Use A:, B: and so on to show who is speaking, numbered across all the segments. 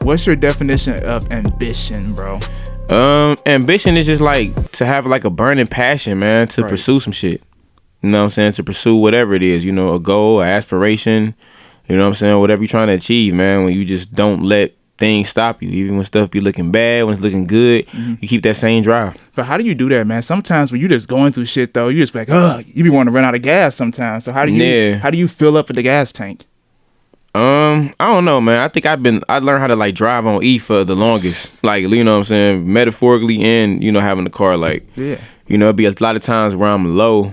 A: what's your definition of ambition, bro?
B: Ambition is just like to have like a burning passion, man, to pursue some shit. You know what I'm saying? To pursue whatever it is, you know, a goal, an aspiration, you know what I'm saying? Whatever you're trying to achieve, man, when you just don't let things stop you. Even when stuff be looking bad, when it's looking good, you keep that same drive.
A: But how do you do that, man? Sometimes when you just going through shit though, you just be like, oh, you be wanting to run out of gas sometimes. So how do you fill up the gas tank?
B: I don't know, man. I think I learned how to like drive on E for the longest. Like, you know what I'm saying? Metaphorically and, you know, having a car, like, you know, it'd be a lot of times where I'm low.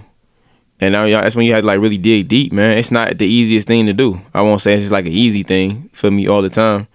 B: And now that's when you have to like really dig deep, man. It's not the easiest thing to do. I won't say it's just like an easy thing for me all the time.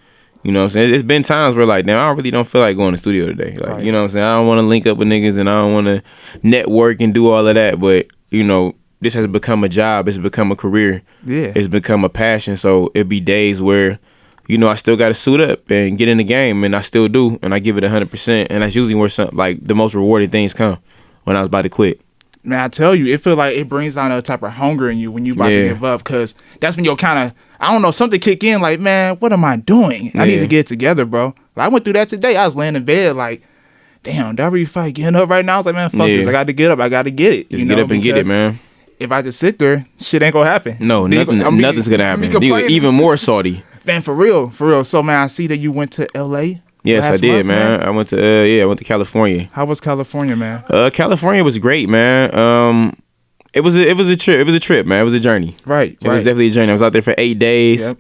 B: You know what I'm saying? It's been times where like, damn, I really don't feel like going to the studio today. Like, you know what I'm saying? I don't want to link up with niggas and I don't want to network and do all of that. But, you know, this has become a job. It's become a career. Yeah. It's become a passion. So it'd be days where, you know, I still got to suit up and get in the game, and I still do. And I give it 100%. And that's usually where the most rewarding things come when I was about to quit.
A: Man, I tell you, it feels like it brings down a type of hunger in you when you about to give up, because that's when you'll kind of, I don't know, something kick in like, man, what am I doing? I need to get it together, bro. Like, I went through that today. I was laying in bed like, damn, do I really fight getting up right now? I was like, man, fuck this. I got to get up. I got to get it.
B: Just get up and get it, man.
A: If I just sit there, shit ain't going to happen.
B: No, nothing's going to happen. Even more salty.
A: Man, for real. So, man, I see that you went to L.A.
B: Yes, I did, man. I went to California.
A: How was California, man?
B: California was great, man. It was a trip. It was a trip, man. It was a journey.
A: Right.
B: It was definitely a journey. I was out there for 8 days. Yep.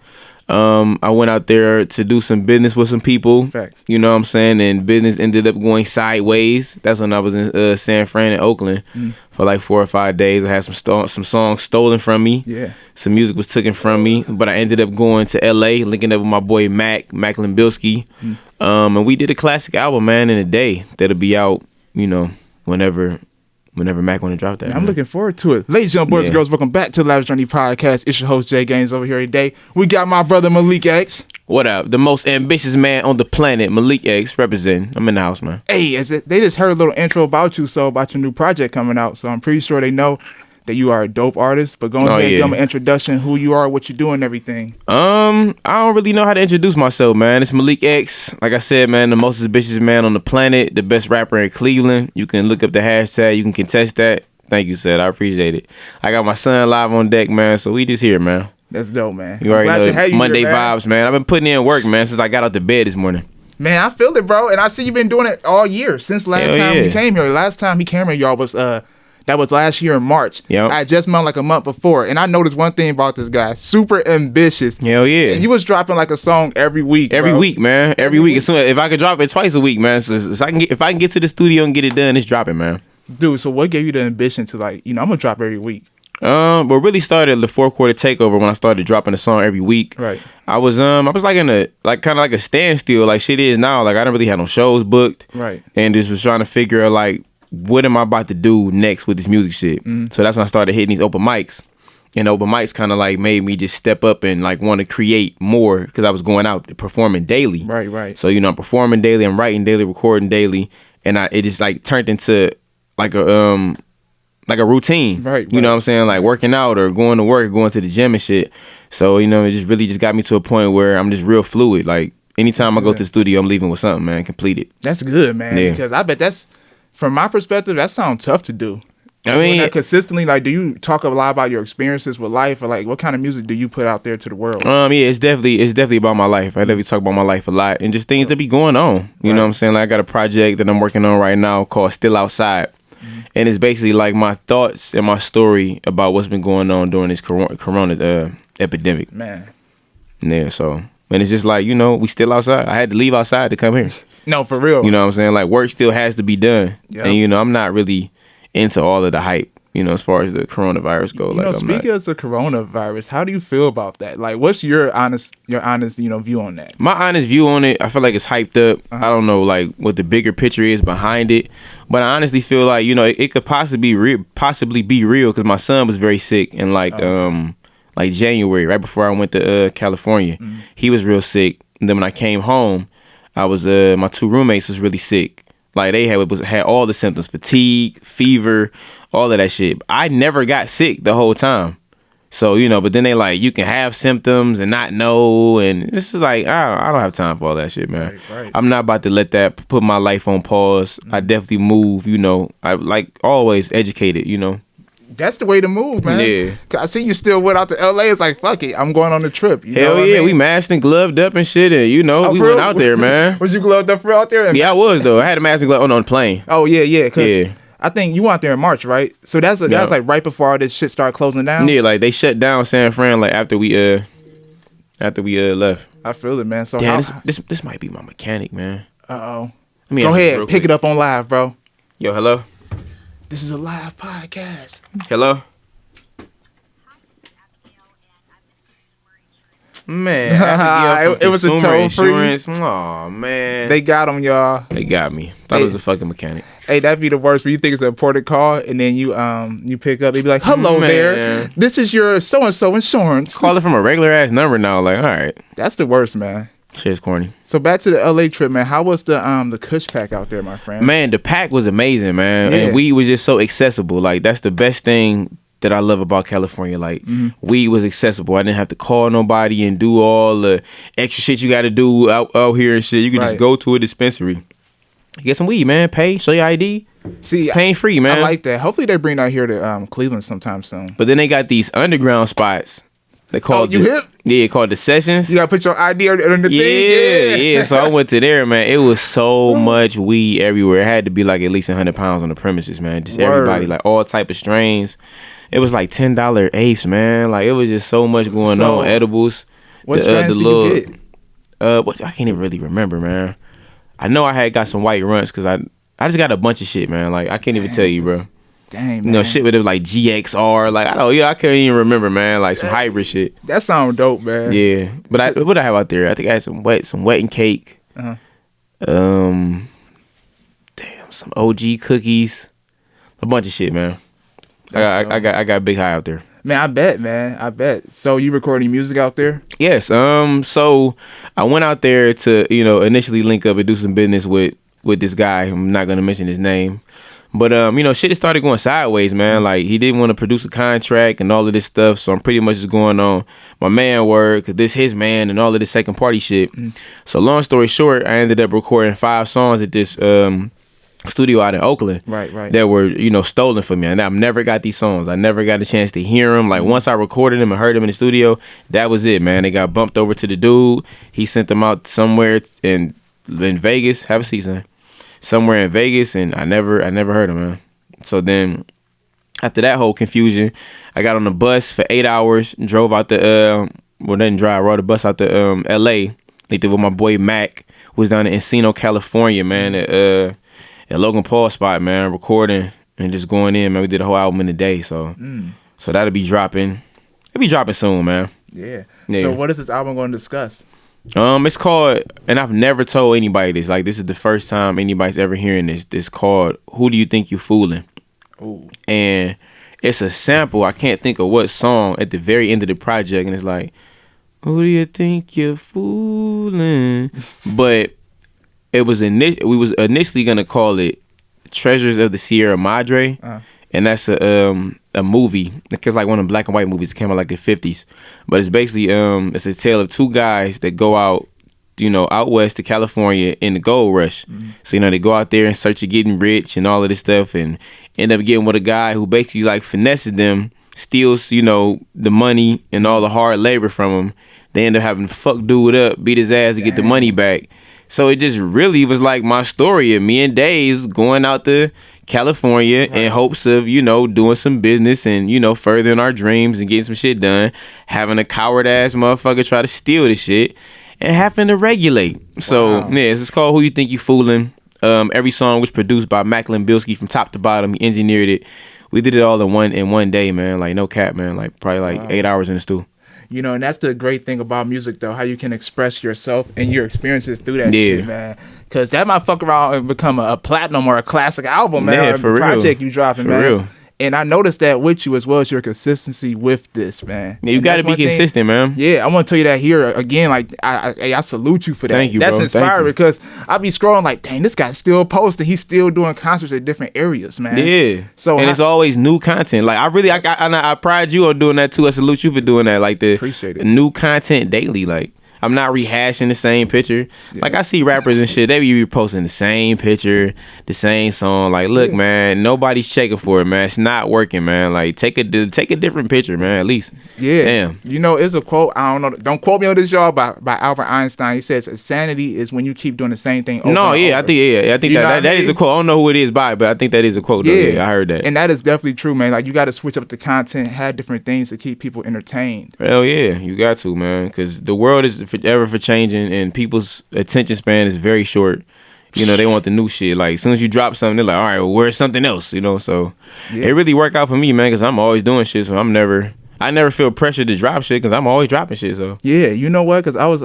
B: I went out there to do some business with some people.
A: Facts.
B: You know what I'm saying? And business ended up going sideways. That's when I was in San Fran and Oakland for like 4 or 5 days. I had some songs stolen from me. Yeah. Some music was taken from me. But I ended up going to L.A., linking up with my boy Mac Limbilski. And we did a classic album, man, in a day that'll be out, you know, whenever Mac want to drop that.
A: Man, I'm looking forward to it. Ladies and gentlemen, boys and girls, welcome back to the Lavish Journey podcast. It's your host, Jay Gaines, over here today. We got my brother, Malik X.
B: What up? The most ambitious man on the planet, Malik X, represent. I'm in the house, man.
A: Hey, they just heard a little intro about you, about your new project coming out. So I'm pretty sure they know that you are a dope artist. But go ahead and give them an introduction, who you are, what you do, and everything.
B: I don't really know how to introduce myself, man. It's Malik X. Like I said, man, the most ambitious man on the planet, the best rapper in Cleveland. You can look up the hashtag. You can contest that. Thank you, Seth. I appreciate it. I got my son live on deck, man. So we just here, man.
A: That's dope, man.
B: You already know Monday vibes, man. I've been putting in work, man, since I got out the bed this morning.
A: Man, I feel it, bro. And I see you've been doing it all year since last time he came here. Last time he came here, y'all, was that was last year in March. Yep. I just met him like a month before. And I noticed one thing about this guy. Super ambitious.
B: Hell yeah.
A: And you was dropping like a song every week,
B: Every week, man. Every week. As soon if I could drop it twice a week, man. So if I can get to the studio and get it done, it's dropping, man.
A: Dude, so what gave you the ambition to like, I'm going to drop every week?
B: But really started the 4th quarter takeover when I started dropping a song every week.
A: Right.
B: I was like in a kind of like a standstill, like shit is now. Like I didn't really have no shows booked.
A: Right.
B: And just was trying to figure out like what am I about to do next with this music shit. So that's when I started hitting these open mics. And open mics kind of like made me just step up and like want to create more because I was going out performing daily.
A: Right.
B: So I'm performing daily, I'm writing daily, recording daily, and it just like turned into like a routine. Right. You know what I'm saying? Like working out or going to work, going to the gym and shit. So, it just really just got me to a point where I'm just real fluid. Like anytime I go to the studio, I'm leaving with something, man, completed.
A: That's good, man. Yeah. Because I bet that's, from my perspective, that sounds tough to do. I mean, consistently, like, do you talk a lot about your experiences with life, or like, what kind of music do you put out there to the world?
B: Yeah, it's definitely about my life. I definitely talk about my life a lot and just things that be going on. You know what I'm saying? Like, I got a project that I'm working on right now called Still Outside, and it's basically like my thoughts and my story about what's been going on during this corona epidemic. Man, yeah. So, and it's just like we still outside. I had to leave outside to come here.
A: No, for real.
B: You know what I'm saying? Like, work still has to be done, and I'm not really into all of the hype, as far as the coronavirus goes.
A: Speaking of the coronavirus, how do you feel about that? Like, what's your honest, view on that?
B: My honest view on it, I feel like it's hyped up. I don't know, like, what the bigger picture is behind it, but I honestly feel like, it could possibly be real because my son was very sick in like January, right before I went to California. He was real sick, and then when I came home, I was my 2 roommates was really sick. Like they had all the symptoms, fatigue, fever, all of that shit. I never got sick the whole time. So, but then they like, you can have symptoms and not know. And this is like, I don't have time for all that shit, man.
A: Right.
B: I'm not about to let that put my life on pause. I definitely move, I like always educated,
A: That's the way to move, man.
B: Yeah.
A: I see you still went out to LA. It's like, fuck it, I'm going on the trip.
B: Hell yeah, I mean? We masked and gloved up and shit. And, we went out there, man.
A: Was you gloved up for out there?
B: Yeah, I was, though. I had a mask and glove on the plane.
A: Oh, yeah. Yeah. I think you went out there in March, right? So that's like right before all this shit started closing down.
B: Yeah, like they shut down San Fran like after we left.
A: I feel it, man. So
B: damn, this might be my mechanic, man.
A: Go ahead, pick it up on live, bro.
B: Yo, hello.
A: This is a live podcast.
B: Hello. Man,
A: it was a toll insurance.
B: Oh man,
A: they got him, y'all.
B: They got me. Thought it was a fucking mechanic.
A: Hey, that'd be the worst. When you think it's an important call, and then you pick up, they be like, "Hello there, this is your so and so insurance."
B: Call it from a regular ass number now. Like, all right,
A: that's the worst, man.
B: Shit's corny.
A: So back to the LA trip, man. How was the Kush pack out there, my friend?
B: Man, the pack was amazing, man.
A: Yeah.
B: And weed was just so accessible. Like, that's the best thing that I love about California. Like, weed was accessible. I didn't have to call nobody and do all the extra shit you got to do out here and shit. You could just go to a dispensary, get some weed, man. Pay, show your ID. See, it's pain free, man.
A: I like that. Hopefully they bring that here to Cleveland sometime soon.
B: But then they got these underground spots. They called
A: hip?
B: Yeah, called the Sessions.
A: You gotta put your ID on the thing.
B: Yeah. So I went to there, man. It was so much weed everywhere. It had to be like at least 100 pounds on the premises, man. Just everybody, like all type of strains. It was like $10 eighths, man. Like it was just so much going on. Edibles.
A: What strains did you get?
B: What I can't even really remember, man. I know I had got some white runts because I just got a bunch of shit, man. Like I can't even tell you, bro.
A: Dang, man.
B: Shit with it like GXR. Like I can't even remember, man. Like some hybrid shit.
A: That sounds dope, man.
B: Yeah, but what I have out there? I think I had some wet and cake. Damn, some OG cookies, a bunch of shit, man. I got big high out there.
A: Man, I bet. So you recording music out there?
B: Yes. So I went out there to initially link up and do some business with this guy. I'm not gonna mention his name. But, shit started going sideways, man. Like, he didn't want to produce a contract and all of this stuff. So I'm pretty much just going on my man work, this his man, and all of this second party shit. So long story short, I ended up recording 5 songs at this studio out in Oakland.
A: Right.
B: That were, stolen from me. And I've never got these songs. I never got a chance to hear them. Like, once I recorded them and heard them in the studio, that was it, man. They got bumped over to the dude. He sent them out somewhere in Vegas. Have a seat, son. Somewhere in Vegas, and I never heard of him, man. So then, after that whole confusion, I got on the bus for 8 hours, drove out rode the bus out to L.A. Linked it with my boy Mac, who was down in Encino, California, man, at Logan Paul spot, man, recording and just going in, man. We did a whole album in a day, so that'll be dropping. It'll be dropping soon, man.
A: Yeah. So what is this album going to discuss?
B: It's called, and I've never told anybody this. Like, this is the first time anybody's ever hearing this. It's called "Who Do You Think You Fooling?" Ooh. And it's a sample. I can't think of what song at the very end of the project, and it's like, "Who do you think you're fooling?" But we was initially gonna call it "Treasures of the Sierra Madre," and that's a movie, because like one of the black and white movies came out like the 50s, but it's basically it's a tale of 2 guys that go out out west to California in the gold rush. So they go out there in search of getting rich and all of this stuff, and end up getting with a guy who basically like finesses them, steals the money and all the hard labor from them. They end up having to fuck dude up, beat his ass to get the money back. So it just really was like my story of me and Days going out to California in hopes of, doing some business and, furthering our dreams and getting some shit done, having a coward ass motherfucker try to steal the shit and having to regulate. So, it's called "Who You Think You Fooling?" Every song was produced by Macklin Bilski from top to bottom. He engineered it. We did it all in one day, man. Like, no cap, man. Like, probably 8 hours in the stew.
A: And that's the great thing about music, though, how you can express yourself and your experiences through that shit, man. Because that might fuck around and become a platinum or a classic album, man.
B: Yeah,
A: or
B: for
A: a project
B: real.
A: you dropping,
B: for
A: man.
B: Real.
A: And I noticed that with you as well as your consistency with this, man.
B: Yeah, you got to be consistent, man.
A: Yeah, I want to tell you that here again. Like, I salute you for that.
B: Thank you,
A: That's
B: bro.
A: inspiring because I be scrolling like, dang, this guy's still posting. He's still doing concerts at different areas, man.
B: Yeah.
A: So
B: and it's always new content. Like, I pride you on doing that too. I salute you for doing that. Like,
A: appreciate it.
B: New content daily. Like, I'm not rehashing the same picture. Yeah. Like, I see rappers and shit, they be posting the same picture, the same song. Like, look, man, nobody's checking for it, man. It's not working, man. Like, take a different picture, man, at least.
A: Yeah.
B: Damn.
A: You know, it's a quote, I don't know, don't quote me on this, y'all, by Albert Einstein. He says, insanity is when you keep doing the same thing over and over.
B: I think that is a quote. I don't know who it is by, but I think that is a quote. Yeah, I heard that.
A: And that is definitely true, man. Like, you got to switch up the content, have different things to keep people entertained.
B: Hell yeah, you got to, man, because the world is forever for changing, and people's attention span is very short. You know, they want the new shit. Like, as soon as you drop something, they're like, all right, well, where's something else? You know, so it really worked out for me, man, because I'm always doing shit. So I never feel pressure to drop shit because I'm always dropping shit. So
A: yeah, you know what? Because I was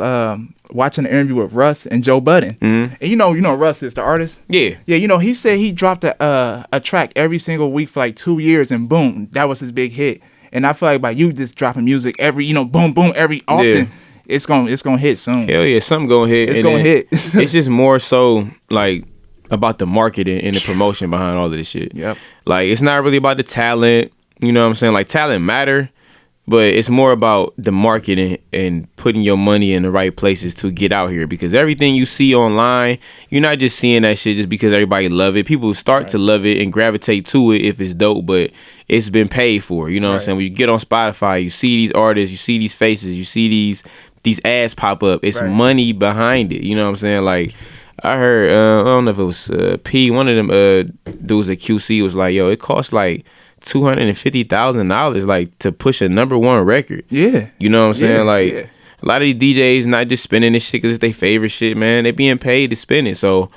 A: watching an interview with Russ and Joe Budden, and you know Russ is the artist.
B: Yeah.
A: You know, he said he dropped a track every single week for like 2 years, and boom, that was his big hit. And I feel like by you just dropping music every, boom, boom, every often. Yeah. It's gonna hit soon.
B: Hell yeah, something gonna hit.
A: It's gonna hit.
B: It's just more so like about the marketing and the promotion behind all of this shit.
A: Yep.
B: Like, it's not really about the talent. You know what I'm saying? Like, talent matter, but it's more about the marketing and putting your money in the right places to get out here. Because everything you see online, you're not just seeing that shit just because everybody love it. People start to love it and gravitate to it if it's dope, but it's been paid for. You know what I'm saying? When you get on Spotify, you see these artists, you see these faces, you see these ads pop up. It's money behind it. You know what I'm saying? Like, I heard, I don't know if it was P, one of them dudes at QC was like, yo, it costs like $250,000 like to push a #1 record. Yeah. You know what I'm saying? Like, a lot of these DJs not just spending this shit because it's their favorite shit, man. They being paid to spend it. So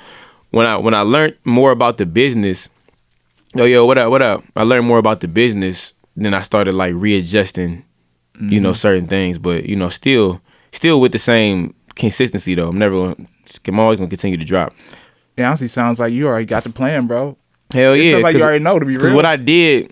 B: when I learned more about the business, what up? I learned more about the business, then I started like readjusting, certain things. But, still with the same consistency though. I'm always gonna continue to drop.
A: It honestly sounds like you already got the plan, bro.
B: Hell yeah.
A: It sounds like you already know, to be real.
B: What I did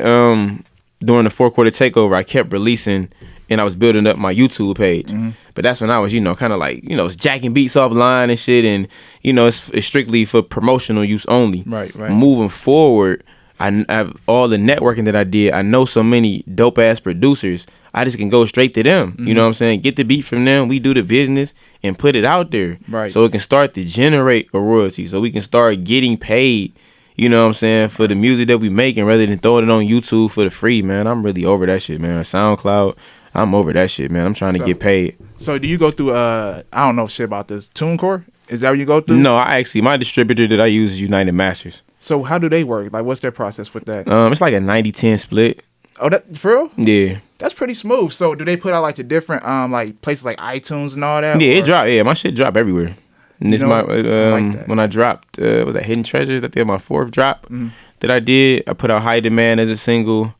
B: during the 4 quarter takeover, I kept releasing and I was building up my YouTube page. Mm-hmm. But that's when I was, kind of like, it's jacking beats offline and shit, and it's strictly for promotional use only.
A: Right.
B: Moving forward, I have all the networking that I did. I know so many dope ass producers. I just can go straight to them. Mm-hmm. You know what I'm saying? Get the beat from them. We do the business and put it out there.
A: Right.
B: So it can start to generate a royalty. So we can start getting paid, you know what I'm saying, for the music that we making rather than throwing it on YouTube for the free, man. I'm really over that shit, man. SoundCloud, I'm over that shit, man. I'm trying to get paid.
A: So do you go through, I don't know shit about this, TuneCore? Is that what you go through?
B: No, my distributor that I use is United Masters.
A: So how do they work? Like, what's their process with that?
B: It's like a 90-10 split.
A: Oh, that for real?
B: Yeah.
A: That's pretty smooth. So do they put out like the different like places like iTunes and all that?
B: Yeah, it drop. Yeah, my shit drop everywhere. And this my
A: like
B: when I dropped was that Hidden Treasures? That did my 4th drop that I did. I put out High Demand as a single.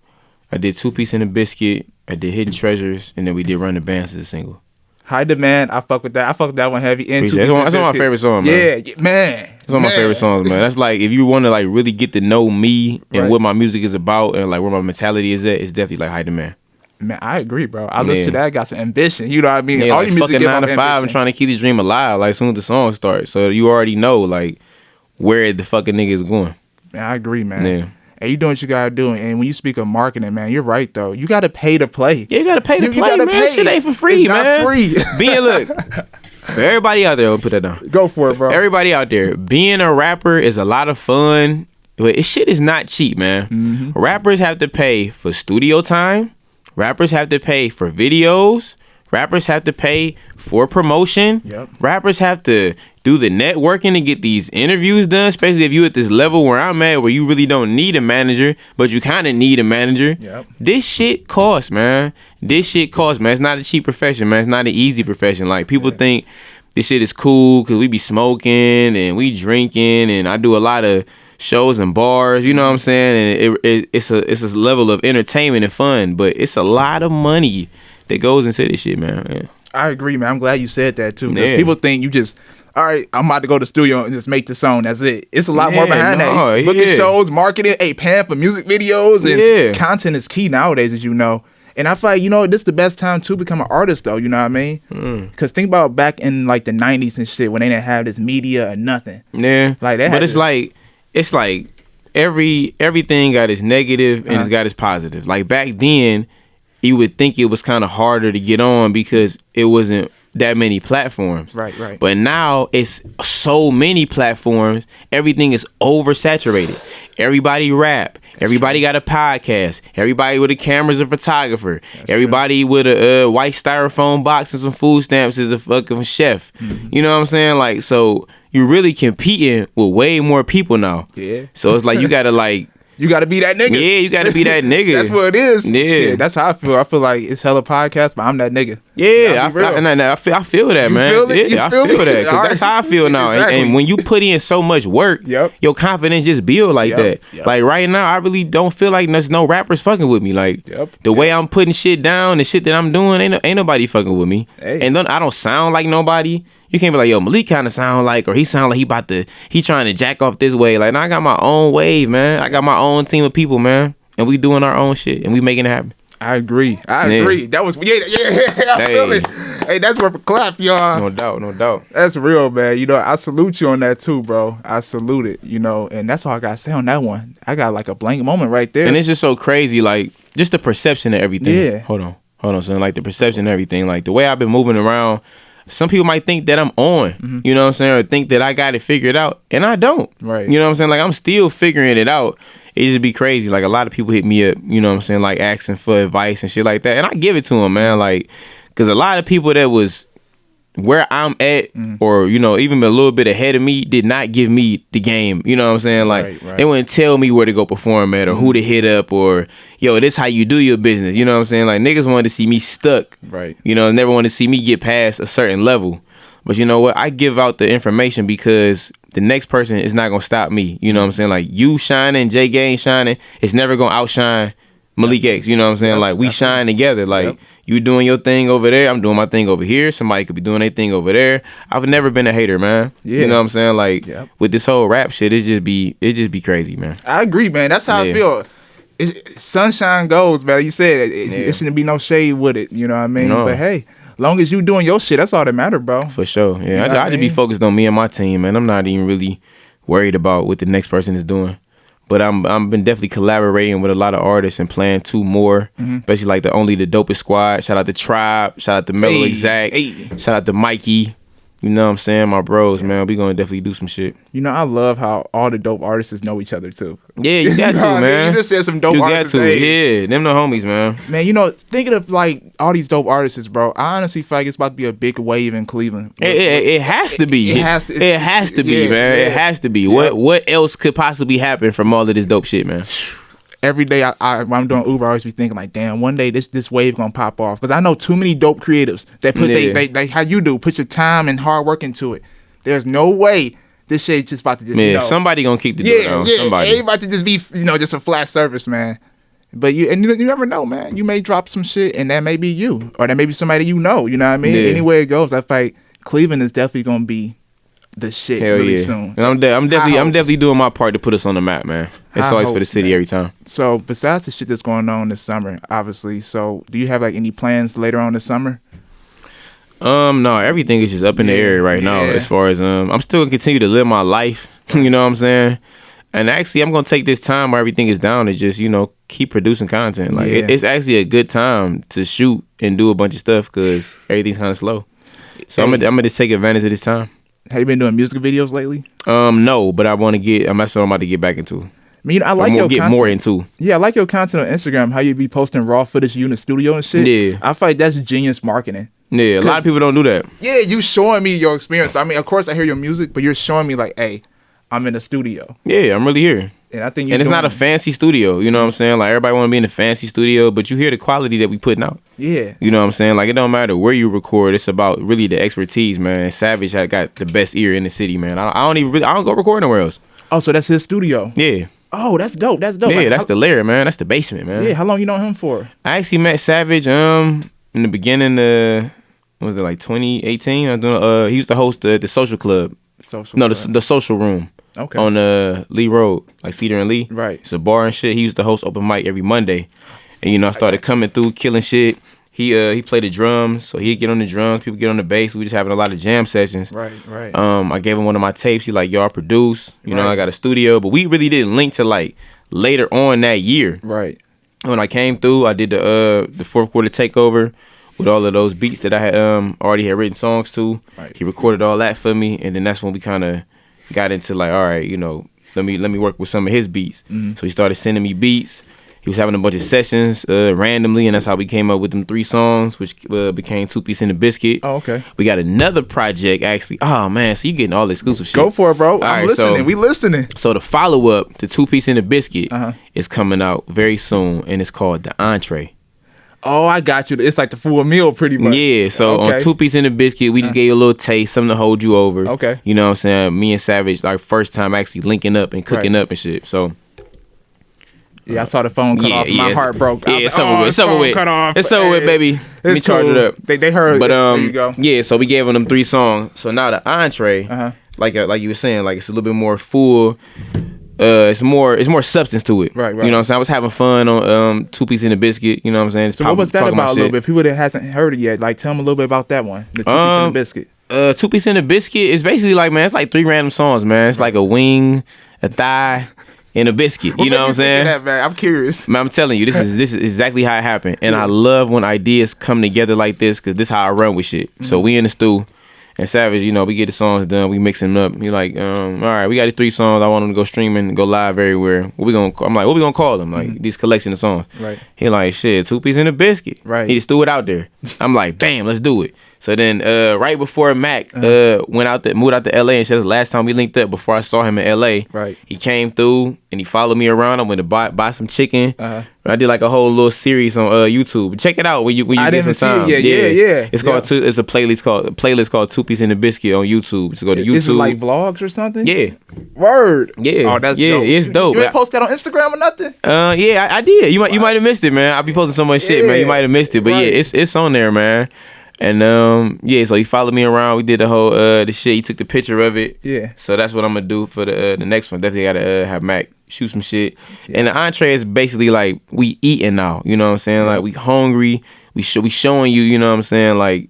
B: I did 2 Piece in a Biscuit. I did Hidden Treasures, and then we did Run the Bands as a single.
A: High Demand, I fuck with that. I fuck with that one heavy.
B: That's one of my favorite songs, man.
A: Yeah, man.
B: It's one of my favorite songs, man. That's like, if you want to like really get to know me and what my music is about and like where my mentality is at, it's definitely like High Demand.
A: Man, I agree, bro. I listen to that. I got some ambition. You know what I mean?
B: Yeah, all like your music fucking 9 to 5 and trying to keep this dream alive. Like, as soon as the song starts, so you already know like where the fucking nigga is going.
A: Man, I agree, man.
B: Yeah.
A: And you doing what you gotta do. And when you speak of marketing, man, you're right though. You gotta pay to play.
B: Yeah, you gotta pay to play, man. Pay. Shit ain't for free,
A: it's
B: man.
A: Not free.
B: Look, for everybody out there, I'll put that down.
A: Go for it, bro.
B: Everybody out there, being a rapper is a lot of fun, but shit is not cheap, man. Mm-hmm. Rappers have to pay for studio time. Rappers have to pay for videos. Rappers have to pay for promotion.
A: Yep.
B: Rappers have to do the networking to get these interviews done, especially if you at this level where I'm at, where you really don't need a manager, but you kind of need a manager.
A: Yep.
B: This shit costs, man. It's not a cheap profession, man. It's not an easy profession. Like, people think this shit is cool because we be smoking and we drinking, and I do a lot of shows and bars, you know what I'm saying? And it's a level of entertainment and fun, but it's a lot of money that goes into this shit, man. Yeah.
A: I agree, man. I'm glad you said that too, because people think you just all right, I'm about to go to the studio and just make the song. That's it. It's a lot more behind that. Booking shows, marketing, paying for music videos, and content is key nowadays, as you know. And I feel like, this is the best time to become an artist, though. You know what I mean? Because think about back in like the 90s and shit when they didn't have this media or nothing.
B: Yeah.
A: Like
B: that. But it's like everything got its negative and it's got its positive. Like back then, you would think it was kind of harder to get on because it wasn't that many platforms.
A: Right.
B: But now it's so many platforms. Everything is oversaturated. Everybody rap. Everybody got a podcast. Everybody with a camera's a photographer. Everybody with a white styrofoam box and some food stamps is a fucking chef. You know what I'm saying? Like, so you're really competing with way more people now.
A: Yeah.
B: So it's like you gotta like.
A: You gotta be that nigga.
B: Yeah, you gotta be that nigga.
A: That's what it is.
B: Yeah.
A: Shit, that's how I feel. I feel like it's hella podcast, but I'm that nigga.
B: Yeah, I feel that, man.
A: Feel it?
B: Yeah, I feel that. Cause that's how I feel now. Exactly. And when you put in so much work, your confidence just build like that. Like right now, I really don't feel like there's no rappers fucking with me. Like the way I'm putting shit down, the shit that I'm doing, ain't nobody fucking with me. And then I don't sound like nobody. You can't be like, yo, Malik kind of sound like, or he sound like he trying to jack off this way. Like, nah, I got my own wave, man. I got my own team of people, man. And we doing our own shit, and we making it happen.
A: I agree. That was, I feel it. Hey, that's worth a clap, y'all.
B: No doubt.
A: That's real, man. I salute you on that too, bro. I salute it, and that's all I got to say on that one. I got like a blank moment right there.
B: And it's just so crazy, like, just the perception of everything.
A: Yeah.
B: Hold on, son. Like, the perception of everything. Like, the way I've been moving around, some people might think that I'm on, you know what I'm saying, or think that I got it figured out, and I don't.
A: Right.
B: You know what I'm saying? Like, I'm still figuring it out. It just be crazy. Like, a lot of people hit me up, you know what I'm saying, like, asking for advice and shit like that, and I give it to them, man, like, because a lot of people that was where I'm at, or, even a little bit ahead of me, did not give me the game, you know what I'm saying? Like, they wouldn't tell me where to go perform at, or who to hit up, or, yo, this how you do your business, you know what I'm saying? Like, niggas wanted to see me stuck, never wanted to see me get past a certain level. But you know what? I give out the information because the next person is not going to stop me, you know what I'm saying? Like, you shining, Jay Gang shining, it's never going to outshine Malik X, you know what I'm saying? Like, we shine together. Like, you doing your thing over there, I'm doing my thing over here. Somebody could be doing their thing over there. I've never been a hater, man. You know what I'm saying? Like, with this whole rap shit, it just be crazy, man.
A: I agree, man. That's how I feel. Sunshine goes, man. You said it shouldn't be no shade with it, you know what I mean? No. But hey, long as you doing your shit, that's all that matter, bro.
B: For sure. Yeah, I just be focused on me and my team, man. I'm not even really worried about what the next person is doing. But I'm been definitely collaborating with a lot of artists and playing 2 more, especially like the Dopest Squad. Shout out to Tribe, shout out to Mellow Exact, shout out to Mikey. You know what I'm saying? My bros, man. We gonna definitely do some shit.
A: I love how all the dope artists know each other too.
B: Yeah, you got to, man.
A: I mean? You just said some dope artists.
B: You got to, yeah. Them the homies, man.
A: Man, thinking of like all these dope artists, bro, I honestly feel like it's about to be a big wave in Cleveland.
B: It has to be. It has to be, man. It has to be. Yeah. What else could possibly happen from all of this dope shit, man?
A: Every day when I'm doing Uber, I always be thinking like, damn, one day this wave gonna pop off. Because I know too many dope creatives that put they how you do, put your time and hard work into it. There's no way this shit just about to just
B: somebody gonna kick the door down. Somebody.
A: It ain't about to just be just a flat surface, man. But you never know, man. You may drop some shit and that may be you, or that may be somebody you know. You know what I mean? Anywhere it goes, I feel like Cleveland is definitely gonna be the shit really soon.
B: And I'm definitely doing my part to put us on the map, man. It's always for the city, man. Every time.
A: So besides the shit that's going on this summer, obviously, so do you have like any plans later on this summer?
B: No, everything is just up in the air right now. As far as I'm still gonna continue to live my life. You know what I'm saying? And actually, I'm gonna take this time where everything is down to just keep producing content. Like it's actually a good time to shoot and do a bunch of stuff because everything's kind of slow. So I'm gonna just take advantage of this time.
A: Have you been doing music videos lately?
B: No, but I want to get. That's what I'm about to get back into.
A: I mean, I like your content.
B: More into.
A: Yeah, I like your content on Instagram. How you be posting raw footage of you in the studio and shit.
B: Yeah,
A: I feel like that's genius marketing.
B: Yeah, a lot of people don't do that.
A: Yeah, you showing me your experience. I mean, of course I hear your music, but you're showing me like, hey, I'm in the studio.
B: Yeah, I'm really here.
A: And I think
B: it's not a fancy studio, you know what I'm saying? Like everybody want to be in a fancy studio, but you hear the quality that we putting out.
A: Yeah.
B: You know what I'm saying? Like it don't matter where you record, it's about really the expertise, man. Savage had got the best ear in the city, man. I don't go record nowhere else.
A: Oh, so that's his studio.
B: Yeah.
A: Oh, that's dope. That's dope.
B: Yeah, like, that's the lair, man. That's the basement, man.
A: Yeah, how long you know him for?
B: I actually met Savage in the beginning of was it like 2018? I doing. He used to host the Social Club. The Social Room. Okay. On Lee Road, like Cedar and Lee.
A: Right.
B: It's a bar and shit. He used to host open mic every Monday, and I started coming through, killing shit. He played the drums, so he'd get on the drums, people get on the bass. We just having a lot of jam sessions.
A: Right.
B: I gave him one of my tapes. He like, yo, I produce. I got a studio, but we really didn't link to like later on that year.
A: Right.
B: When I came through, I did the fourth quarter takeover with all of those beats that I had already had written songs to. Right. He recorded all that for me, and then that's when we kind of got into like, all right, let me work with some of his beats. Mm-hmm. So he started sending me beats. He was having a bunch of sessions randomly, and that's how we came up with them 3 songs, which became 2 Piece in the Biscuit.
A: Oh, okay.
B: We got another project, actually. Oh, man, so you getting all the exclusive shit.
A: Go for it, bro. I'm listening. We listening.
B: So the follow-up to 2 Piece in the Biscuit is coming out very soon, and it's called The Entree.
A: Oh, I got you. It's like the full meal, pretty much.
B: Yeah, so on 2 Piece in the Biscuit, we just gave you a little taste, something to hold you over.
A: Okay.
B: You know what I'm saying? Me and Savage, our first time actually linking up and cooking up and shit, so...
A: Yeah, I saw the phone cut off. My heart broke.
B: Yeah, it's over with. It's over with. It's over with, baby. Let me charge it up.
A: They heard.
B: But
A: there you go.
B: Yeah. So we gave them 3 songs. So now the entree, like you were saying, like it's a little bit more full. It's more substance to it.
A: Right.
B: You know what I'm saying? I was having fun on 2 Piece in the Biscuit. You know what I'm saying?
A: So what was that about a little bit? People that hasn't heard it yet, like tell them a little bit about that one. The 2 Piece in the Biscuit.
B: 2 Piece in the Biscuit is basically like, man, it's like 3 random songs, man. It's like a wing, a thigh, and a biscuit. You know what I'm saying?
A: That, man? I'm curious.
B: Man, I'm telling you, this is exactly how it happened. And I love when ideas come together like this, because this is how I run with shit. So we in the stew, and Savage, we get the songs done, we mix them up. He like, all right, we got these 3 songs. I want them to go streaming, go live everywhere. I'm like, what we gonna call them? Like these collection of songs.
A: Right.
B: He like, shit, 2 Piece in the Biscuit.
A: Right.
B: He just threw it out there. I'm like, bam, let's do it. So then, right before Mac moved out to LA, and said the last time we linked up before I saw him in LA,
A: right? He
B: came through and he followed me around. I went to buy some chicken. I did like a whole little series on YouTube. Check it out when you get some time.
A: Yeah.
B: It's called it's a playlist called 2 Piece in the Biscuit on YouTube. So go to YouTube.
A: Is it like vlogs or something?
B: Yeah.
A: Word.
B: Yeah.
A: Oh, that's dope.
B: It's dope.
A: You didn't post that on Instagram or nothing?
B: Yeah, I did. You might have missed it, man. I be posting so much shit, man. You might have missed it, but yeah, it's on there, man. And so he followed me around. We did the whole the shit. He took the picture of it.
A: Yeah.
B: So that's what I'm gonna do for the next one. Definitely gotta have Mac shoot some shit. Yeah. And the entree is basically like we eating now. You know what I'm saying? Like we hungry. We showing you. You know what I'm saying? Like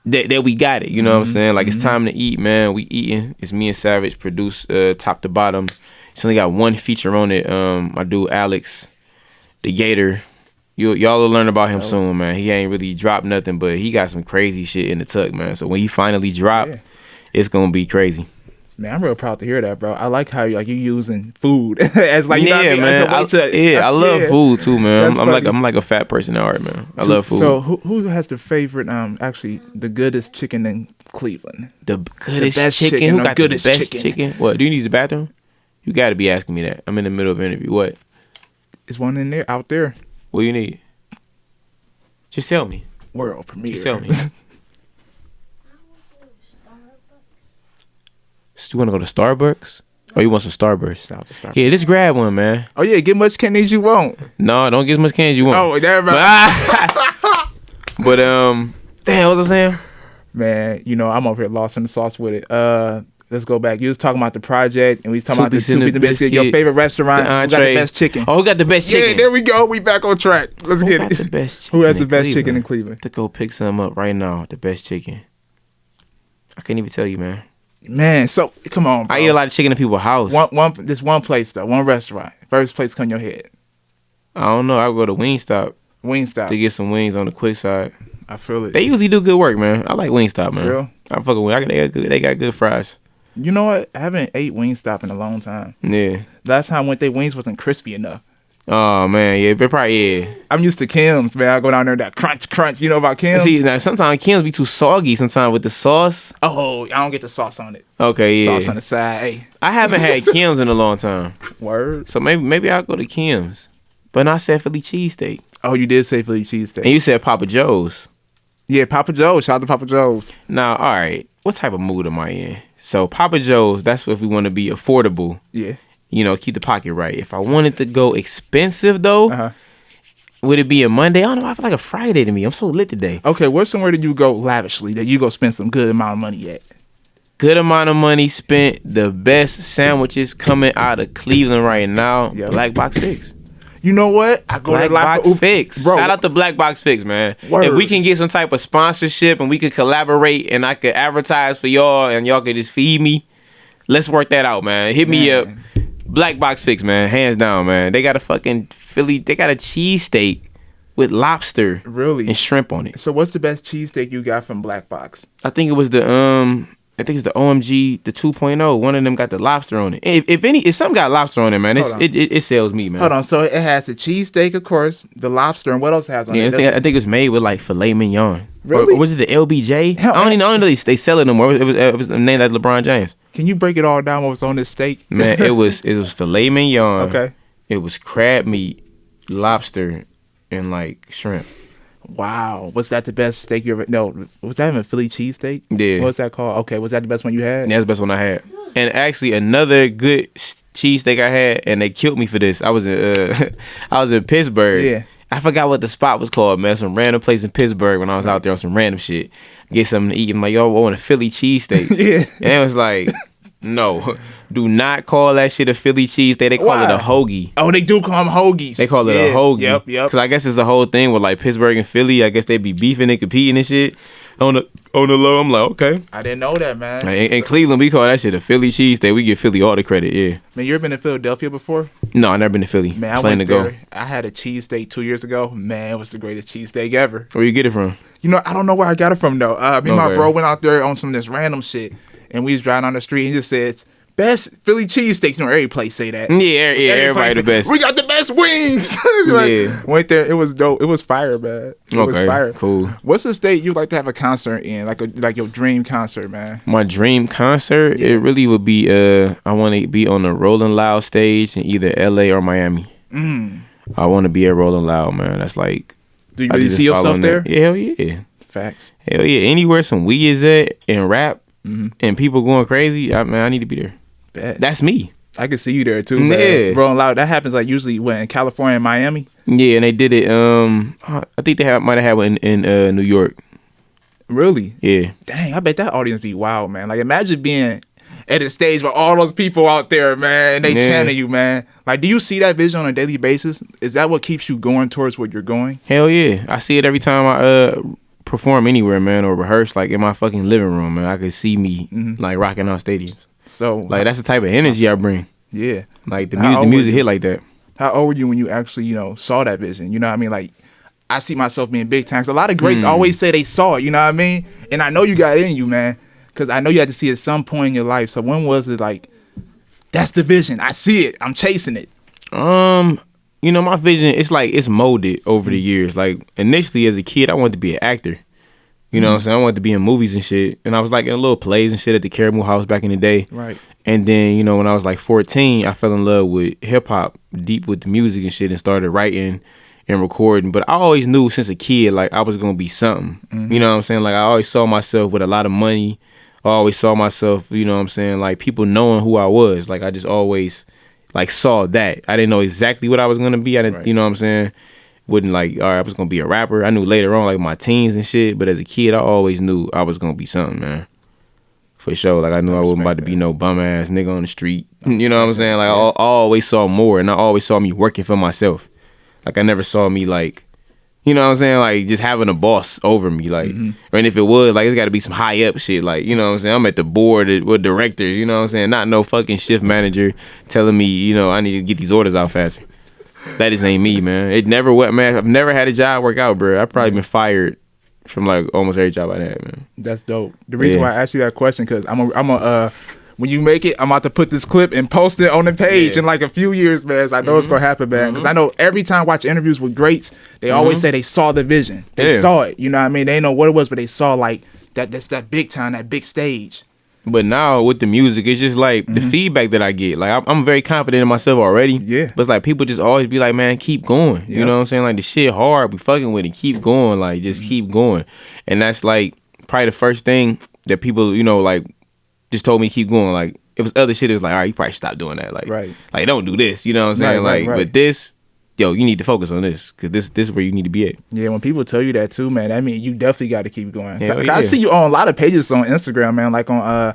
B: that we got it. You know what I'm saying? Like it's time to eat, man. We eating. It's me and Savage produce top to bottom. It's only got 1 feature on it. My dude Alex, the Gator. Y'all will learn about him soon, man. He ain't really dropped nothing, but he got some crazy shit in the tuck, man. So when he finally drop, it's gonna be crazy.
A: Man, I'm real proud to hear that, bro. I like how you using food as like
B: man. I love food too, man. I'm like a fat person at heart, man. I love food.
A: So who has the favorite? Actually, the goodest chicken in Cleveland.
B: The best chicken. Who got the best chicken? What? Do you need the bathroom? You got to be asking me that. I'm in the middle of an interview. What?
A: Is one in there out there?
B: What do you need? Just tell me.
A: World premiere.
B: Just tell me. So you want to go to Starbucks? Or you want some Starburst?
A: Shout out to Starbucks.
B: Yeah, just grab one, man.
A: Oh, yeah, get much candy as you want.
B: No, don't get as much candy as you want.
A: Oh, never mind.
B: But, damn, what was I saying?
A: Man, I'm over here lost in the sauce with it. Let's go back. You was talking about the project, and we was talking about the 2 Piece in the Biscuit. Your favorite restaurant. Who got the best chicken?
B: Oh, who got the best chicken?
A: Yeah, there we go. We back on track. Let's get it.
B: The best chicken
A: who has the best chicken in Cleveland?
B: To go pick some up right now. The best chicken. I can't even tell you, man.
A: Man, so come on, bro.
B: I eat a lot of chicken in people's house.
A: This one place though, one restaurant. First place come in your head.
B: I don't know. I go to Wingstop.
A: Wingstop.
B: To get some wings on the quick side.
A: I feel it.
B: They usually do good work, man. I like Wingstop, man.
A: Real?
B: I fucking with. They got good fries.
A: You know what? I haven't ate Wingstop in a long time.
B: Yeah.
A: Last time I went there, wings wasn't crispy enough.
B: Oh, man. Yeah, but probably, yeah.
A: I'm used to Kim's, man. I go down there, that crunch. You know about Kim's?
B: See, now, sometimes Kim's be too soggy sometimes with the sauce.
A: Oh, I don't get the sauce on it.
B: Okay, yeah.
A: Sauce on the side. Hey.
B: I haven't had Kim's in a long time.
A: Word.
B: So maybe I'll go to Kim's. But I said Philly cheesesteak.
A: Oh, you did say Philly cheesesteak.
B: And you said Papa Joe's.
A: Yeah, Papa Joe's. Shout out to Papa Joe's.
B: Now, all right. What type of mood am I in? So Papa Joe's, that's if we want to be affordable.
A: Yeah.
B: Keep the pocket right. If I wanted to go expensive though, Would it be a Monday? I don't know. I feel like a Friday to me. I'm so lit today.
A: Okay, where's somewhere that you go lavishly, that you go spend some good amount of money at?
B: Good amount of money spent. The best sandwiches coming out of Cleveland right now. Yep. Black Box Fix.
A: You know what? I go
B: Black
A: to
B: Box Fix. Bro. Shout out to Black Box Fix, man. Word. If we can get some type of sponsorship and we could collaborate and I could advertise for y'all and y'all could just feed me, let's work that out, man. Hit me up. Black Box Fix, man. Hands down, man. They got a fucking Philly. They got a cheesesteak with lobster, and shrimp on it.
A: So what's the best cheesesteak you got from Black Box?
B: I think it was the I think it's the OMG, the 2.0. One of them got the lobster on it. If something got lobster on it, man, it sells me, man.
A: Hold on. So it has the cheesesteak, of course, the lobster, and what else has on it?
B: I think it's made with like filet mignon.
A: Really?
B: Or was it the LBJ? I don't even know they sell it no more. It was named after LeBron James.
A: Can you break it all down? What was on this steak?
B: Man, it was filet mignon.
A: Okay.
B: It was crab meat, lobster, and like shrimp.
A: Wow. Was that the best steak you ever... No, was that even a Philly cheesesteak?
B: Yeah.
A: What was that called? Okay, was that the best one you had?
B: Yeah, that's the best one I had. And actually, another good cheesesteak I had, and they killed me for this. I was in Pittsburgh.
A: Yeah.
B: I forgot what the spot was called, man. Some random place in Pittsburgh when I was out there on some random shit. Get something to eat. I'm like, yo, I want a Philly cheesesteak.
A: Yeah.
B: And it was like... No, do not call that shit a Philly cheesesteak. They call it a hoagie.
A: Oh, they do call them hoagies.
B: They call it a hoagie.
A: Yep.
B: Because I guess it's the whole thing with like Pittsburgh and Philly. I guess they be beefing and competing and shit. On the low, I'm like, okay.
A: I didn't know that, man.
B: In Cleveland, we call that shit a Philly cheesesteak. We give Philly all the credit, yeah.
A: Man, you ever been to Philadelphia before?
B: No, I never been to Philly.
A: Man, I went there. I had a cheesesteak 2 years ago. Man, it was the greatest cheesesteak ever.
B: Where you get it from?
A: You know, I don't know where I got it from, though. Me and my bro went out there on some of this random shit, and we was driving on the street and just said, best Philly cheesesteaks. You know, every place say that.
B: Yeah, everybody the best.
A: We got the best wings. Went there. It was dope. It was fire, man. It was fire.
B: Cool.
A: What's the state you'd like to have a concert in? Like your dream concert, man?
B: My dream concert? Yeah. It really would be, I want to be on the Rolling Loud stage in either LA or Miami. I want to be at Rolling Loud, man. That's like...
A: Do you really see yourself there?
B: Yeah, hell yeah.
A: Facts.
B: Hell yeah. Anywhere some weed is at and rap and people going crazy, I need to be there.
A: Bet.
B: That's me.
A: I can see you there too, man. Yeah. Rolling Loud. That happens like usually in California and Miami.
B: Yeah, and they did it. I think they might have had one in New York.
A: Really?
B: Yeah.
A: Dang, I bet that audience be wild, man. Like imagine being at a stage with all those people out there, man, and they chanting you, man. Like, do you see that vision on a daily basis? Is that what keeps you going towards what you're going?
B: Hell yeah. I see it every time I perform anywhere, man, or rehearse, like in my fucking living room, man. I can see me like rocking out stadiums. So like that's the type of energy I bring.
A: Yeah.
B: Like the music hit like that.
A: How old were you when you actually, saw that vision? You know what I mean? Like I see myself being big time. 'Cause a lot of greats always say they saw it, you know what I mean? And I know you got it in you, man. Because I know you had to see it at some point in your life. So when was it like, that's the vision. I see it. I'm chasing it.
B: My vision, it's molded over the years. Like initially as a kid, I wanted to be an actor. You know what I'm saying? I wanted to be in movies and shit. And I was like in little plays and shit at the Caribou House back in the day.
A: Right.
B: And then, when I was like 14, I fell in love with hip hop, deep with the music and shit, and started writing and recording. But I always knew since a kid, like I was going to be something. You know what I'm saying? Like I always saw myself with a lot of money. I always saw myself, you know what I'm saying? Like people knowing who I was. Like I just always like saw that. I didn't know exactly what I was going to be. I didn't, you know what I'm saying? Wouldn't like, all right, I was going to be a rapper. I knew later on, like my teens and shit. But as a kid, I always knew I was going to be something, man. For sure. Like I knew I wasn't about to be no bum ass nigga on the street. You know what I'm saying? Like I always saw more, and I always saw me working for myself. Like I never saw me like, you know what I'm saying? Like just having a boss over me. Like, and if it was, like it's got to be some high up shit. Like, you know what I'm saying? I'm at the board with directors, you know what I'm saying? Not no fucking shift manager telling me, I need to get these orders out faster. That just ain't me, man. It never went, man. I've never had a job work out, bro. I've probably been fired from like almost every job I had, man.
A: That's dope. The reason why I asked you that question, because when you make it, I'm about to put this clip and post it on the page in like a few years, man. So I know it's gonna happen, man. Because I know every time I watch interviews with greats, they always say they saw the vision. They saw it. You know what I mean? They didn't know what it was, but they saw like that's that big time, that big stage.
B: But now with the music, it's just like the feedback that I get. Like I'm very confident in myself already.
A: Yeah.
B: But it's like people just always be like, man, keep going. You know what I'm saying? Like the shit hard, we fucking with it. Keep going. Like just keep going. And that's like probably the first thing that people, like just told me to keep going. Like if it's other shit, it's like, all right, you probably stop doing that. Like, like don't do this. You know what I'm saying? But this, yo, you need to focus on this because this is where you need to be at.
A: Yeah, when people tell you that too, man, I mean, you definitely got to keep going.
B: Yeah,
A: I see you on a lot of pages on Instagram, man, like on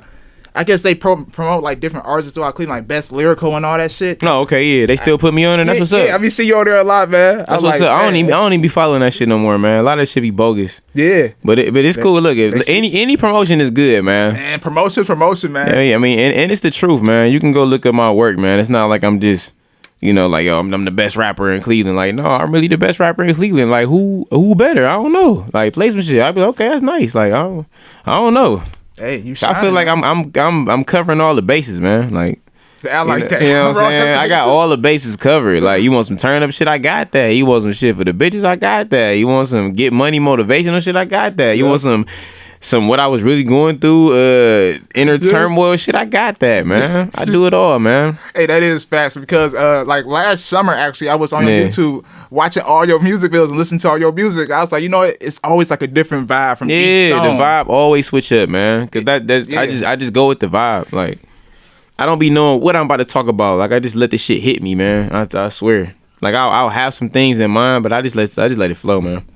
A: I guess they promote like different artists throughout Cleveland, like Best Lyrical and all that shit.
B: No, okay, yeah, they still put me on, and that's what's up.
A: Yeah, I be seeing you on there a lot, man.
B: That's what's up. I don't even be following that shit no more, man. A lot of that shit be bogus.
A: Yeah,
B: but it's cool. Look, any promotion is good, man.
A: And promotion, man.
B: Yeah, I mean, and it's the truth, man. You can go look at my work, man. It's not like I'm just, like, yo, I'm the best rapper in Cleveland. Like, no, I'm really the best rapper in Cleveland. Like, who better? I don't know. Like, play some shit. I'd be like, okay, that's nice. Like, I don't know.
A: Hey, you shining.
B: I feel like I'm covering all the bases, man. Like,
A: I like that.
B: You know what I'm saying? I got all the bases covered. Like, you want some turn up shit? I got that. You want some shit for the bitches? I got that. You want some get money motivational shit? I got that. You want some what I was really going through, inner turmoil shit? I got that, man. I do it all, man.
A: Hey, that is facts because like last summer, actually, I was on your YouTube watching all your music videos and listening to all your music. I was like, it's always like a different vibe from each song.
B: Yeah, the vibe always switch up, man. Cause I just go with the vibe. Like, I don't be knowing what I'm about to talk about. Like, I just let the shit hit me, man. I swear. Like, I'll have some things in mind, but I just let it flow, man.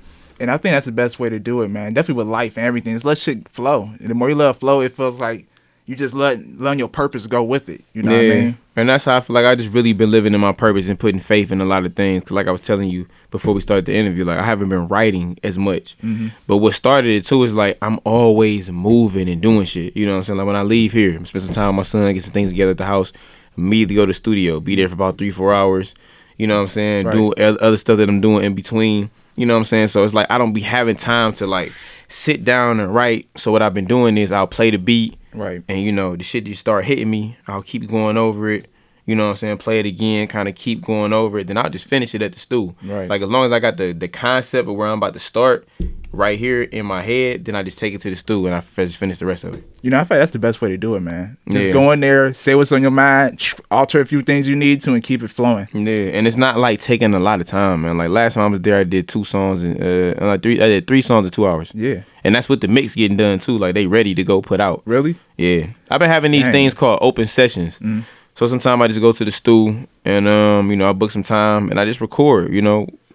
A: And I think that's the best way to do it, man. Definitely with life and everything. Just let shit flow. And the more you let it flow, it feels like you just letting your purpose go with it. You know what I mean?
B: And that's how I feel like I just really been living in my purpose and putting faith in a lot of things. Because like I was telling you before we started the interview, like I haven't been writing as much. Mm-hmm. But what started it too is like I'm always moving and doing shit. You know what I'm saying? Like when I leave here, I'm spend some time with my son, get some things together at the house, immediately go to the studio, be there for about 3-4 hours. You know what I'm saying? Right. Do other stuff that I'm doing in between. You know what I'm saying? So it's like I don't be having time to like sit down and write. So what I've been doing is I'll play the beat. Right. And the shit just start hitting me. I'll keep going over it. You know what I'm saying? Play it again, kind of keep going over it. Then I'll just finish it at the stew. Right. Like as long as I got the concept of where I'm about to start right here in my head, then I just take it to the stew and I just finish the rest of it.
A: I feel like that's the best way to do it, man. Just go in there, say what's on your mind, alter a few things you need to, and keep it flowing.
B: Yeah, and it's not like taking a lot of time, man. Like last time I was there, I did 2 songs and I did 3 songs in 2 hours. Yeah. And that's with the mix getting done too. Like they ready to go put out.
A: Really?
B: Yeah. I've been having these things called open sessions. Mm. So sometimes I just go to the stew and I book some time and I just record,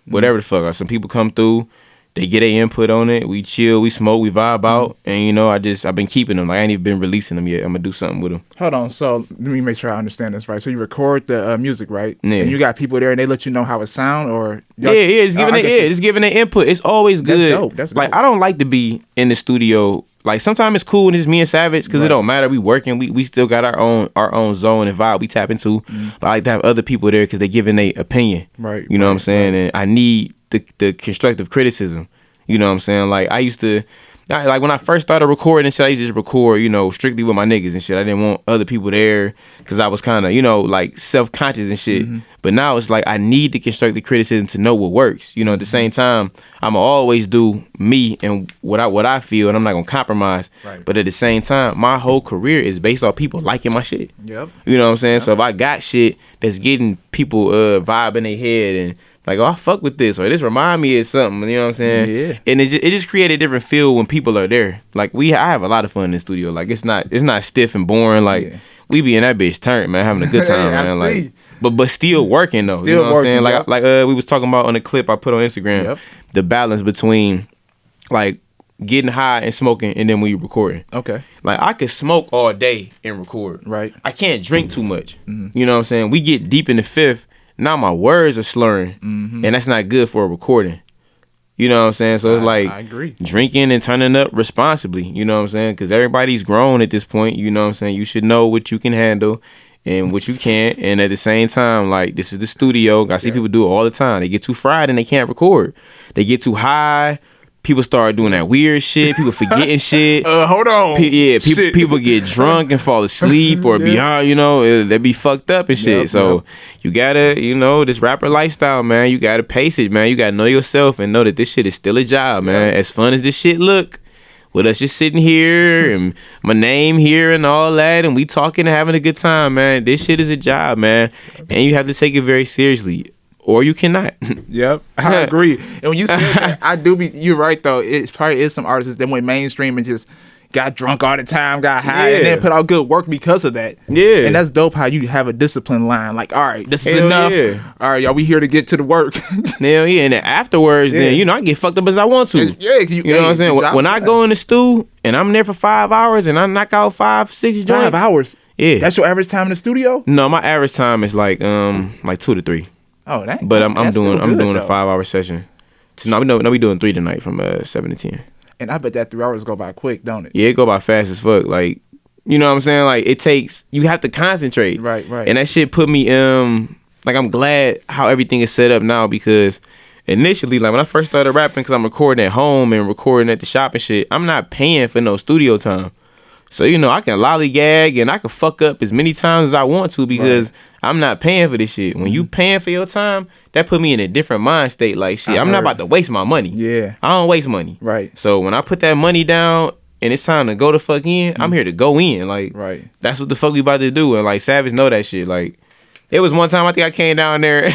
B: whatever the fuck. Some people come through, they get their input on it. We chill, we smoke, we vibe out, and I've been keeping them. Like I ain't even been releasing them yet. I'm gonna do something with them.
A: Hold on, so let me make sure I understand this right. So you record the music, right? Yeah. And you got people there, and they let you know how it sound, or
B: just giving their input. It's always good. That's dope. That's like dope. I don't like to be in the studio. Like sometimes it's cool when it's me and Savage because it don't matter. We working. We still got our own zone and vibe we tap into. But I like to have other people there because they giving their opinion. Right. You know what I'm saying? Right. And I need the constructive criticism. You know what I'm saying? Like I used to, like when I first started recording and shit, I used to just record, strictly with my niggas and shit. I didn't want other people there because I was kind of, like self-conscious and shit. Mm-hmm. But now it's like I need the constructive criticism to know what works. At the same time, I'ma always do me and what I feel, and I'm not gonna compromise. Right. But at the same time, my whole career is based off people liking my shit. Yep. You know what I'm saying? Yep. So if I got shit that's getting people vibe in their head and like, oh, I fuck with this, or this remind me of something, you know what I'm saying? Yeah. And it just create a different feel when people are there. Like I have a lot of fun in the studio. Like it's not stiff and boring. Like we be in that bitch turned, man, having a good time, man. Like, but still working though. You know what I'm saying? Like like we was talking about on the clip I put on Instagram, the balance between like getting high and smoking, and then when you recording. Okay. Like I could smoke all day and record. Right. I can't drink too much. Mm-hmm. You know what I'm saying? We get deep in the fifth. Now my words are slurring, and that's not good for a recording. You know what I'm saying? So it's like I agree. Drinking and turning up responsibly. You know what I'm saying? Because everybody's grown at this point. You know what I'm saying? You should know what you can handle and what you can't. And at the same time, like this is the studio. I see people do it all the time. They get too fried and they can't record. They get too high. People start doing that weird shit. People forgetting shit.
A: Hold on.
B: People get drunk and fall asleep or beyond, they be fucked up and shit. So you gotta, this rapper lifestyle, man, you gotta pace it, man. You gotta know yourself and know that this shit is still a job, man. As fun as this shit look, with us just sitting here and my name here and all that, and we talking and having a good time, man. This shit is a job, man. And you have to take it very seriously. Or you cannot.
A: Yep, I agree. And when you say that, you're right though. It probably is some artists that went mainstream and just got drunk all the time, got high, and then put out good work because of that.
B: Yeah.
A: And that's dope how you have a discipline line. Like, all right, this is
B: Hell
A: enough.
B: yeah.
A: All right, y'all, we here to get to the work.
B: Hell yeah. And then afterwards, then, you know, I get fucked up as I want to.
A: Yeah,
B: you know what I'm saying? When I go in the stew and I'm there for 5 hours and I knock out 5, 6 joints.
A: 5 hours?
B: Yeah.
A: That's your average time in the studio?
B: No, my average time is like 2 to 3.
A: Oh, that.
B: But I'm doing
A: though.
B: a 5 hour session. So no, we doing 3 tonight from 7 to 10.
A: And I bet that 3 hours go by quick, don't it?
B: Yeah, it go by fast as fuck. Like, you know what I'm saying? Like, you have to concentrate.
A: Right.
B: And that shit put me, like, I'm glad how everything is set up now, because initially, like, when I first started rapping, because I'm recording at home and recording at the shop and shit, I'm not paying for no studio time. So, you know, I can lollygag and I can fuck up as many times as I want to, because I'm not paying for this shit. When you paying for your time, that put me in a different mind state. Like, shit, I'm not about to waste my money.
A: Yeah.
B: I don't waste money.
A: Right.
B: So when I put that money down and it's time to go the fuck in, I'm here to go in. Like, that's what the fuck we about to do. And like, Savage know that shit. Like, it was one time I think I came down there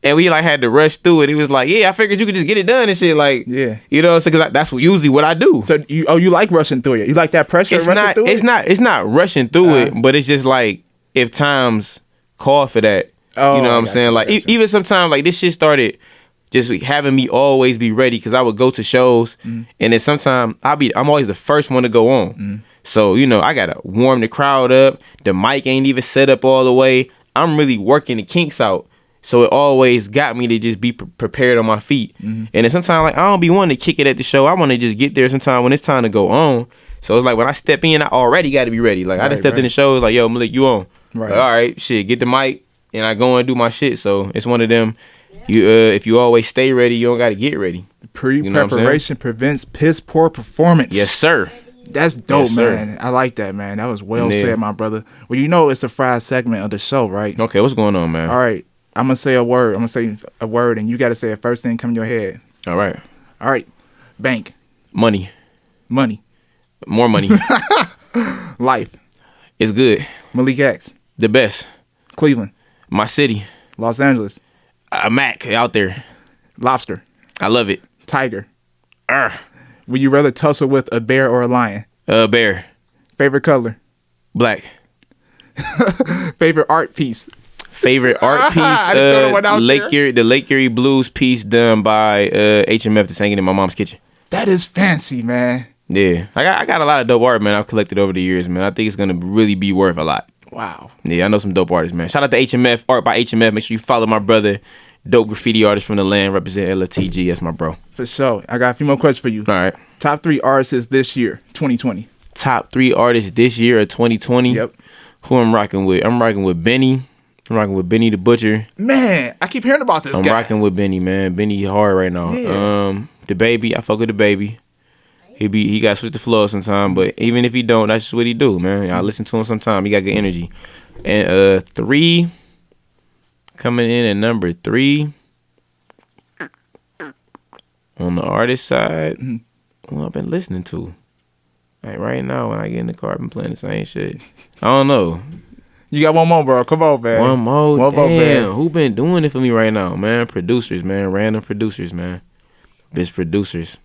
B: and we like had to rush through it. He was like, yeah, I figured you could just get it done and shit. Like, you know, so cause that's usually what I do.
A: So you like rushing through it? You like that pressure?
B: It's not rushing through it, but it's just like if times call for that. You know what I'm saying? Like even sometimes like this shit started just having me always be ready, because I would go to shows and then sometimes I'm always the first one to go on. So, you know, I gotta warm the crowd up. The mic ain't even set up all the way. I'm really working the kinks out. So it always got me to just be prepared on my feet. And then sometimes like I don't be wanting to kick it at the show. I want to just get there sometime when it's time to go on. So it's like when I step in, I already got to be ready. Like I just stepped in the show, it's like, yo, Malik, you on? Like, all right, shit, get the mic. And I go and do my shit. So it's one of them. You if you always stay ready, you don't got to get ready.
A: Pre-preparation prevents piss poor performance.
B: Yes, sir.
A: That's dope, man. I like that, man. That was well said, my brother. Well, you know it's a Friday segment of the show, right?
B: Okay, what's going on, man?
A: All right, I'm gonna say a word. And you got to say the first thing come in your head.
B: All right.
A: Bank.
B: Money. More money.
A: Life.
B: It's good.
A: Malik X.
B: The best.
A: Cleveland.
B: My city.
A: Los Angeles.
B: Mac out there.
A: Lobster.
B: I love it.
A: Tiger. Would you rather tussle with a bear or a lion?
B: Bear.
A: Favorite color?
B: Black.
A: Favorite art piece?
B: Favorite art piece? The Lake Erie Blues piece done by HMF that's hanging in my mom's kitchen.
A: That is fancy, man.
B: Yeah. I got a lot of dope art, man, I've collected over the years, man. I think it's going to really be worth a lot.
A: Wow.
B: Yeah, I know some dope artists, man. Shout out to HMF, Art by HMF. Make sure you follow my brother, dope graffiti artist from the land, represent LFTG. That's my bro. For
A: sure. I got a few more questions for you.
B: All right.
A: Top 3 artists this year, 2020.
B: Top 3 artists this year of 2020?
A: Yep.
B: Who I'm rocking with? I'm rocking with Benny. I'm rocking with Benny the Butcher.
A: Man, I keep hearing about this guy.
B: I'm rocking with Benny, man. Benny hard right now.
A: Yeah.
B: The Baby, I fuck with the Baby. He got to switch the flow sometime, but even if he don't, that's just what he do, man. I listen to him sometime. He got good energy. And 3, coming in at number 3 on the artist side, who I've been listening to. Like right now, when I get in the car, I've been playing the same shit. I don't know.
A: You got one more, bro. Come on, man.
B: One more. Damn, who been doing it for me right now, man? Producers, man. Random producers, man. Bitch producers.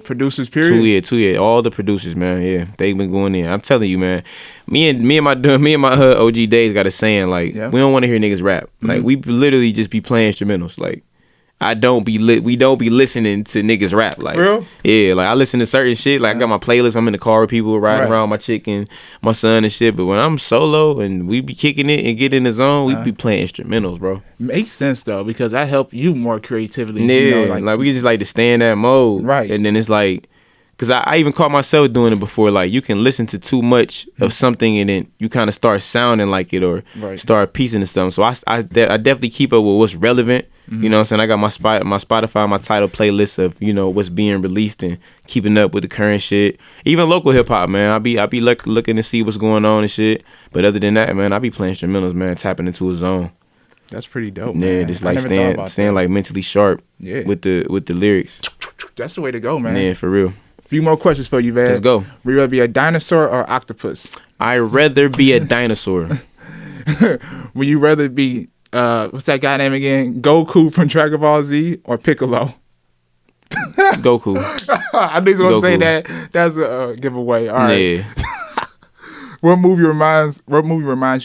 A: Producers, period.
B: 2 years. All the producers, man. Yeah, they been going in. I'm telling you, man. Me and my OG days got a saying like, we don't want to hear niggas rap. Like we literally just be playing instrumentals. Like we don't be listening to niggas rap. Like,
A: real?
B: Yeah, like I listen to certain shit. Like I got my playlist. I'm in the car with people riding around, my chick and my son and shit. But when I'm solo and we be kicking it and get in the zone, we be playing instrumentals, bro.
A: Makes sense though, because that help you more creatively.
B: Yeah,
A: you know,
B: like we just like to stay in that mode,
A: right?
B: And then it's like, cause I even caught myself doing it before. Like you can listen to too much of something and then you kind of start sounding like it or start piecing and stuff. So I definitely keep up with what's relevant. You know what I'm saying? I got my Spotify, my title playlist of, you know, what's being released and keeping up with the current shit. Even local hip hop, man. I be looking to see what's going on and shit. But other than that, man, I be playing instrumentals, man, tapping into a zone.
A: That's pretty dope,
B: man. Yeah, just like staying like mentally sharp with the lyrics.
A: That's the way to go, man.
B: Yeah, for real.
A: A few more questions for you, man.
B: Let's go.
A: Would you rather be a dinosaur or octopus?
B: I'd rather be a dinosaur.
A: Would you rather be what's that guy name again? Goku from Dragon Ball Z or Piccolo?
B: Goku.
A: I knew you was gonna say that. That's a giveaway. All right. Yeah. What movie reminds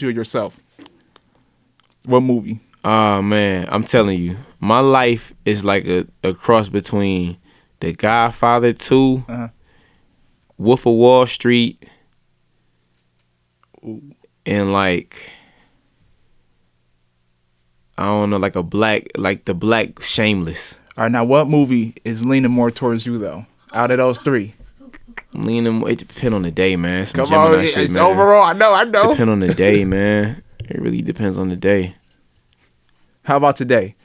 A: you of yourself? What movie?
B: Oh man, I'm telling you, my life is like a cross between The Godfather 2, Wolf of Wall Street, and like I don't know, like the black Shameless.
A: All right, now what movie is leaning more towards you though? Out of those three,
B: it depends on the day, man.
A: Come on, it's man. Overall. I know.
B: Depend on the day, man. It really depends on the day.
A: How about today?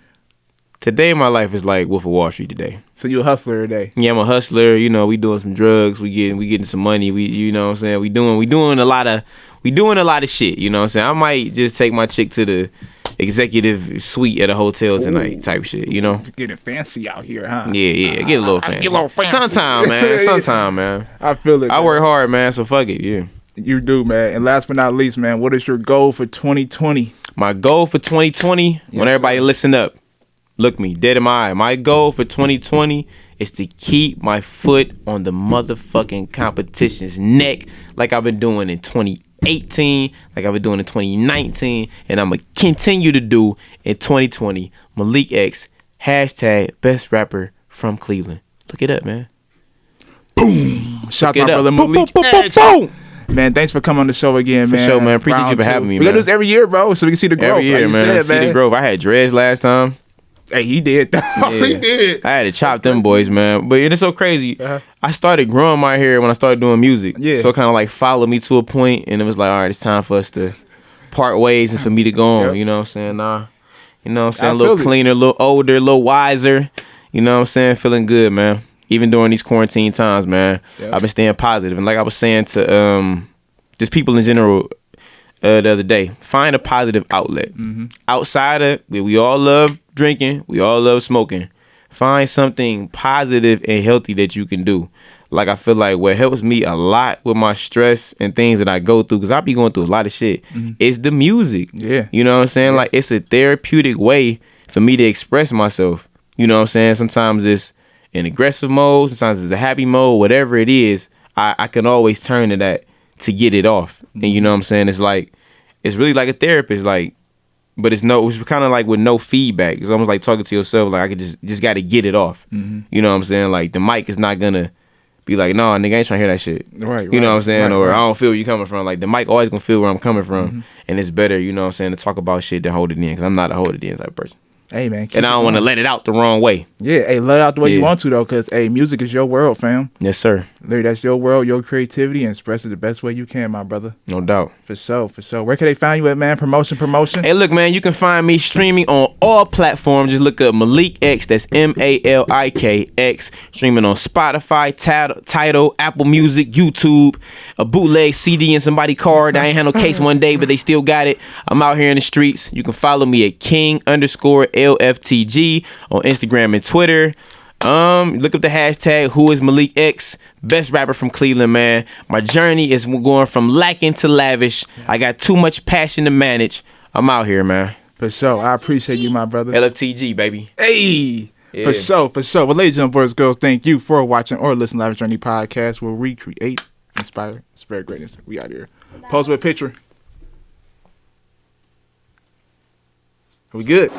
B: Today, my life is like Wolf of Wall Street today.
A: So you a hustler today?
B: Yeah, I'm a hustler. You know, we doing some drugs. We getting some money. We, you know what I'm saying? We doing a lot of shit. You know what I'm saying? I might just take my chick to the executive suite at a hotel tonight, type shit. You know,
A: getting fancy out here, huh?
B: Yeah, get a little fancy. Get a little fancy. Sometime, man.
A: I feel it.
B: I work hard, man. So fuck it, yeah.
A: You do, man. And last but not least, man, what is your goal for 2020?
B: My goal for 2020, when everybody listen up, look me dead in my eye. My goal for 2020 is to keep my foot on the motherfucking competition's neck like I've been doing in 2018, like I've been doing in 2019, and I'm going to continue to do in 2020. Malik X, # best rapper from Cleveland. Look it up, man.
A: Boom. Shout out my brother Malik X. Boom. Man, thanks for coming on the show again, man.
B: For sure, man. Appreciate you for having me, man.
A: We got to do this every year, bro, so we can see the growth.
B: Every year, man. See the growth. I had dreads last time.
A: Hey, he did. Yeah. He did.
B: I had to chop them boys, man. But it's so crazy. I started growing my hair when I started doing music. Yeah. So it kind of like followed me to a point, and it was like, all right, it's time for us to part ways and for me to go on. You know what I'm saying? You know what I'm saying? A little cleaner, a little older, a little wiser. You know what I'm saying? Feeling good, man. Even during these quarantine times, man. Yep. I've been staying positive. And like I was saying to just people in general the other day, find a positive outlet. Outside of, we all love drinking, we all love smoking. Find something positive and healthy that you can do. Like I feel like what helps me a lot with my stress and things that I go through, because I be going through a lot of shit, is the music. Yeah. You know what I'm saying? Like it's a therapeutic way for me to express myself. You know what I'm saying? Sometimes it's in aggressive mode, sometimes it's a happy mode, whatever it is, I can always turn to that to get it off. And you know what I'm saying? It's like, it's really like a therapist, like, but it's kind of like with no feedback. It's almost like talking to yourself, like I could just got to get it off. You know what I'm saying? Like the mic is not gonna be like, no, nigga, I ain't trying to hear that shit. Right. You know what I'm saying? Or I don't feel where you coming from. Like the mic always gonna feel where I'm coming from. And it's better, you know what I'm saying, to talk about shit than hold it in, because I'm not a hold it in type of person.
A: Hey, man.
B: And I don't want to let it out the wrong way.
A: Yeah, hey, let it out the way you want to, though, because, hey, music is your world, fam.
B: Yes, sir.
A: Larry, that's your world, your creativity, and express it the best way you can, my brother.
B: No doubt.
A: For sure, for sure. Where can they find you at, man? Promotion?
B: Hey, look, man, you can find me streaming on all platforms. Just look up Malik X, that's MalikX, streaming on Spotify, Tidal, Apple Music, YouTube, a bootleg CD in somebody's car. I ain't had no case one day, but they still got it. I'm out here in the streets. You can follow me at King_LFTG on Instagram and Twitter. Look up the hashtag Who is Malik X, best rapper from Cleveland, man. My journey is going from lacking to lavish. I got too much passion to manage. I'm out here, man.
A: For sure. I appreciate you, my brother.
B: LFTG, baby.
A: Hey. Yeah. For sure, for sure. Well, ladies and boys, girls, thank you for watching or listening to Lavish Journey podcast, where we create, inspire, spread greatness. We out here. Pose with a picture. We good?